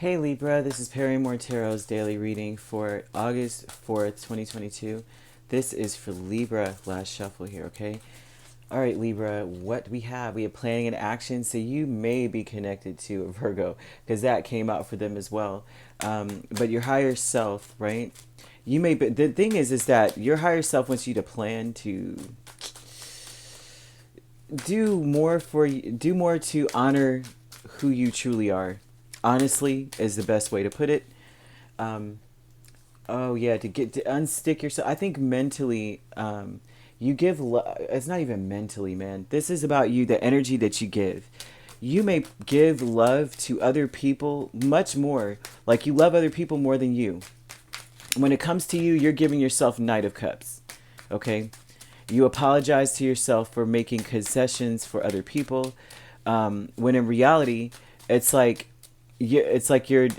Hey Libra, this is Perrymore Tarot's daily reading for August 4th, 2022. This is for Libra, last shuffle here, okay? All right, Libra, what we have planning and action. So you may be connected to a Virgo because that came out for them as well. But your higher self, right? You may, but the thing is that your higher self wants you to plan to do more to honor who you truly are. Honestly, is the best way to put it. Um, oh yeah, to unstick yourself. I think mentally, you give. It's not even mentally, man. This is about you. The energy that you give. You may give love to other people much more. Like you love other people more than you. When it comes to you, you're giving yourself Knight of Cups. Okay, you apologize to yourself for making concessions for other people, when in reality, it's like it's like you're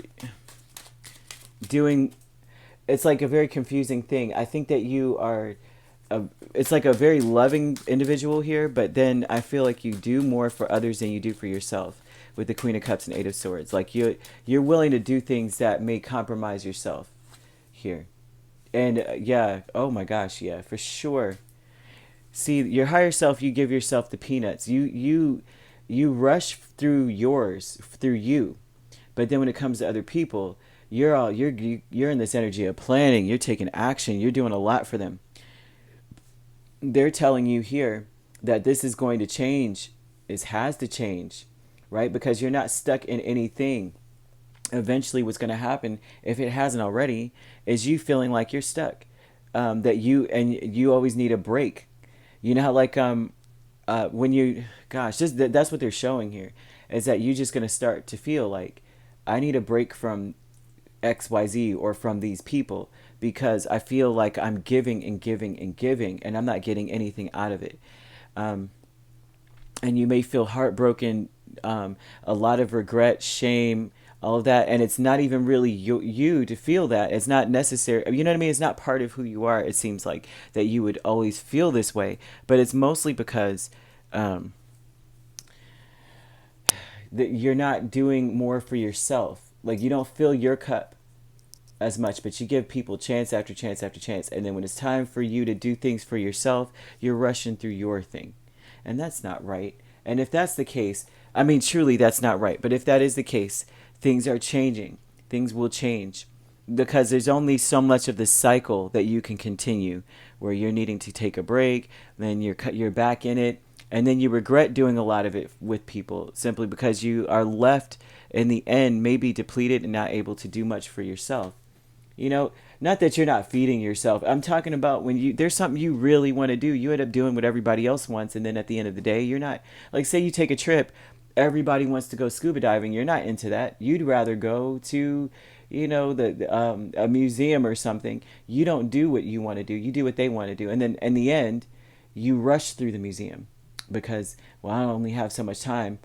doing. It's like a very confusing thing. I think that you are. It's like a very loving individual here, but then I feel like you do more for others than you do for yourself. With the Queen of Cups and Eight of Swords, like you're willing to do things that may compromise yourself here. And yeah, oh my gosh, yeah, for sure. See, your higher self, you give yourself the peanuts. You rush through through you. But then when it comes to other people, you're in this energy of planning, you're taking action, you're doing a lot for them. They're telling you here that this is going to change, it has to change, right? Because you're not stuck in anything. Eventually what's going to happen, if it hasn't already, is you feeling like you're stuck, that you always need a break. You know how like when you, gosh, that's what they're showing here, is that you're just going to start to feel like I need a break from XYZ or from these people because I feel like I'm giving and giving and giving and I'm not getting anything out of it. um, and you may feel heartbroken, a lot of regret, shame, all of that, and it's not even really you to feel that. It's not necessary. You know what I mean? It's not part of who you are. It seems like that you would always feel this way, but it's mostly because um, that you're not doing more for yourself. Like you don't fill your cup as much, but you give people chance after chance after chance, and then when it's time for you to do things for yourself, you're rushing through your thing, and that's not right. And if that's the case, I mean, truly, that's not right. But if that is the case, things are changing. Things will change because there's only so much of the cycle that you can continue, where you're needing to take a break, then you're back in it, and then you regret doing a lot of it with people simply because you are left in the end maybe depleted and not able to do much for yourself. You know, not that you're not feeding yourself. I'm talking about when there's something you really want to do, you end up doing what everybody else wants, and then at the end of the day, you're not, like say you take a trip, everybody wants to go scuba diving, you're not into that. You'd rather go to, a museum or something. You don't do what you want to do. You do what they want to do, and then in the end, you rush through the museum because, well, I only have so much time,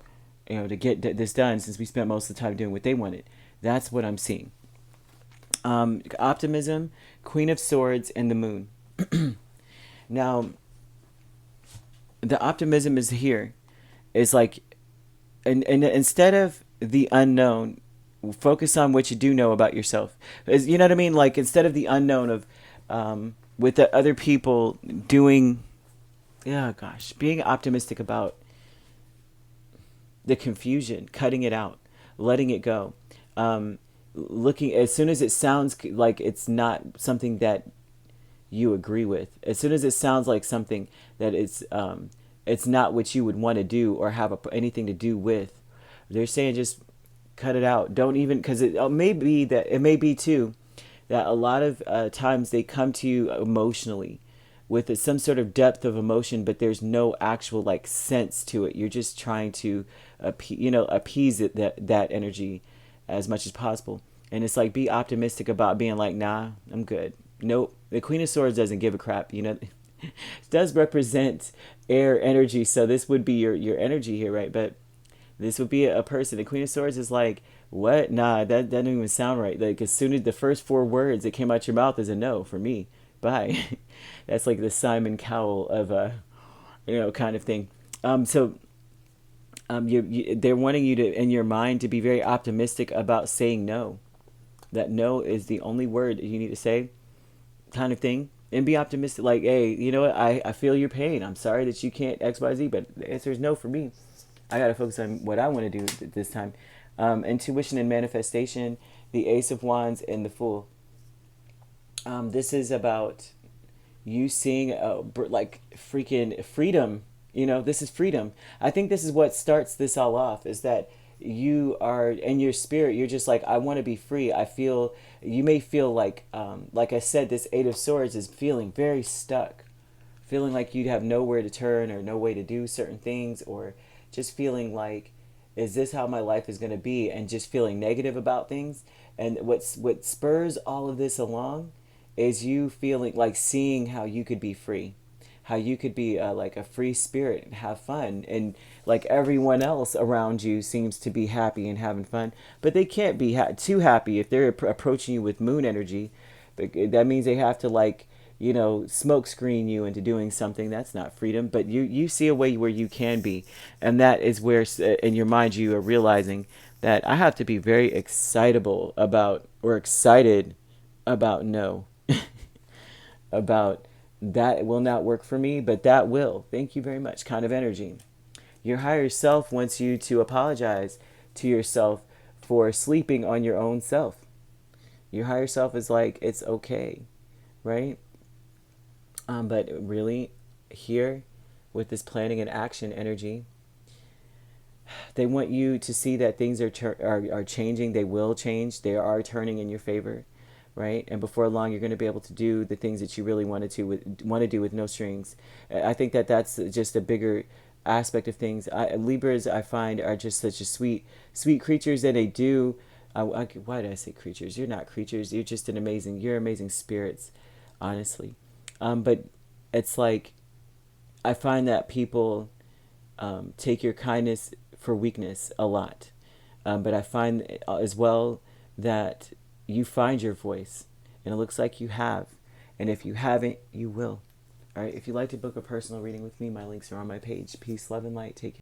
to get this done since we spent most of the time doing what they wanted. That's what I'm seeing. Optimism, Queen of Swords, and the Moon. Now, the optimism is here. It's like, and instead of the unknown, focus on what you do know about yourself. You know what I mean? Like instead of the unknown of, with the other people doing, yeah, gosh, being optimistic about the confusion, cutting it out, letting it go. Looking as soon as it sounds like it's not something that you agree with, as soon as it sounds like something that it's not what you would want to do or have anything to do with, they're saying just cut it out. Don't even, because it may be that it may be too that a lot of times they come to you emotionally with some sort of depth of emotion, but there's no actual like sense to it. You're just trying to appease it, that energy as much as possible. And it's like, be optimistic about being like, nah, I'm good. Nope. The Queen of Swords doesn't give a crap. It does represent air energy. So this would be your energy here, right? But this would be a person. The Queen of Swords is like, what? Nah, that doesn't even sound right. Like as soon as the first four words that came out your mouth is a no for me. Bye. That's like the Simon Cowell of kind of thing. So they're wanting you to, in your mind, to be very optimistic about saying no. That no is the only word you need to say, kind of thing. And be optimistic, like, hey, you know what? I feel your pain. I'm sorry that you can't X, Y, Z, but the answer is no for me. I got to focus on what I want to do this time. Intuition and manifestation, the Ace of Wands, and the Fool. This is about you seeing like freaking freedom. You know, this is freedom. I think this is what starts this all off, is that you are in your spirit, you're just like, I want to be free. I feel, you may feel like I said, this Eight of Swords is feeling very stuck, feeling like you'd have nowhere to turn or no way to do certain things, or just feeling like, is this how my life is going to be, and just feeling negative about things. And what spurs all of this along is you feeling like, seeing how you could be free, how you could be like a free spirit and have fun, and like everyone else around you seems to be happy and having fun, but they can't be too happy if they're approaching you with moon energy. But that means they have to, like, you know, smoke screen you into doing something. That's not freedom. But you see a way where you can be, and that is where in your mind you are realizing that I have to be very excitable about, or excited about, no. About that will not work for me, but that will. Thank you very much, kind of energy. Your higher self wants you to apologize to yourself for sleeping on your own self. Your higher self is like, it's okay, right? But really, here, with this planning and action energy, they want you to see that things are changing. They will change. They are turning in your favor, right? And before long, you're going to be able to do the things that you really want to do with no strings. I think that that's just a bigger aspect of things. Libras, I find, are just such a sweet creatures, that they do. Why did I say creatures? You're not creatures. You're amazing spirits, honestly. But it's like, I find that people take your kindness for weakness a lot. But I find as well that you find your voice, and it looks like you have. And if you haven't, you will. All right. If you'd like to book a personal reading with me, my links are on my page. Peace, love, and light. Take care.